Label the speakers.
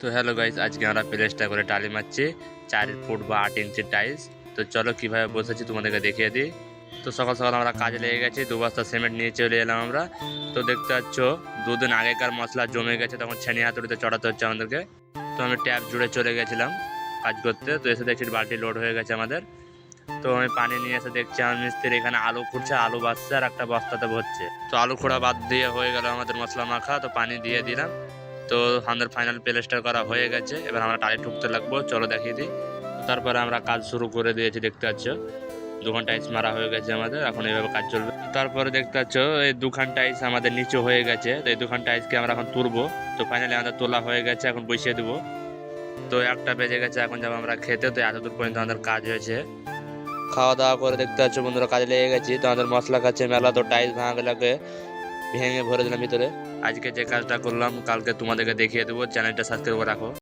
Speaker 1: তো hello guys, আজকে আমরা প্লেসটা করে টালি মারছি 4 ফুট বা 8 ইঞ্চি টাইলস। তো চলো কিভাবে বসেছি তোমাদেরকে দেখিয়ে দিই। তো সকাল সকাল আমরা কাজে লেগে গেছি, 2 বস্তা সিমেন্ট নিয়ে চলে এলাম আমরা। তো দেখতে পাচ্ছ 2 দিন আগেকার মশলা জমে গেছে, তখন ছেনি হাতুড়িতে চড়াতে হচ্ছে আমাদেরকে। তো আমি ট্যাপ জুড়ে চলে গেছিলাম কাজ করতে। তো এসে দেখছি বালতি লোড হয়ে গেছে আমাদের। তো আমি পানি নিয়ে এসে দেখছি আমার মিস্ত্রি এখানে আলু খুঁড়ছে, আলু বাছছে আর একটা বস্তাতে ভরছে। তো আলু খোঁড়া বাদ দিয়ে হয়ে গেল আমাদের মশলা মাখা। তো পানি দিয়ে দিলাম। তো আমাদের ফাইনাল প্লেস্টার করা হয়ে গেছে, এবার আমরা টালি ঠুকতে লাগবো, চলো দেখিয়ে দিই। তারপরে আমরা কাজ শুরু করে দিয়েছি, দেখতে পাচ্ছ 2খান টাইলস মারা হয়ে গেছে আমাদের, এখন এইভাবে কাজ চলবে। তারপরে দেখতে পাচ্ছ এই 2খান টাইলস আমাদের নিচু হয়ে গেছে, তো এই 2খান টাইলসকে আমরা এখন তুলবো। তো ফাইনালি আমাদের তোলা হয়ে গেছে, এখন বসিয়ে দেবো। তো 1টা বেজে গেছে, এখন যাবো আমরা খেতে। তো এতদূর পর্যন্ত আমাদের কাজ হয়েছে। খাওয়া দাওয়া করে দেখতে পাচ্ছ বন্ধুরা কাজে লেগে গেছি। তো আমাদের মশলা কাছে মেলা, তো টাইলস ভাঙাগুলোকে ভেঙে ভরে দিলাম ভিতরে। আজকে যে কাজটা করলাম কালকে তোমাদেরকে দেখিয়ে দেবো, চ্যানেলটা সাবস্ক্রাইব করে রাখো।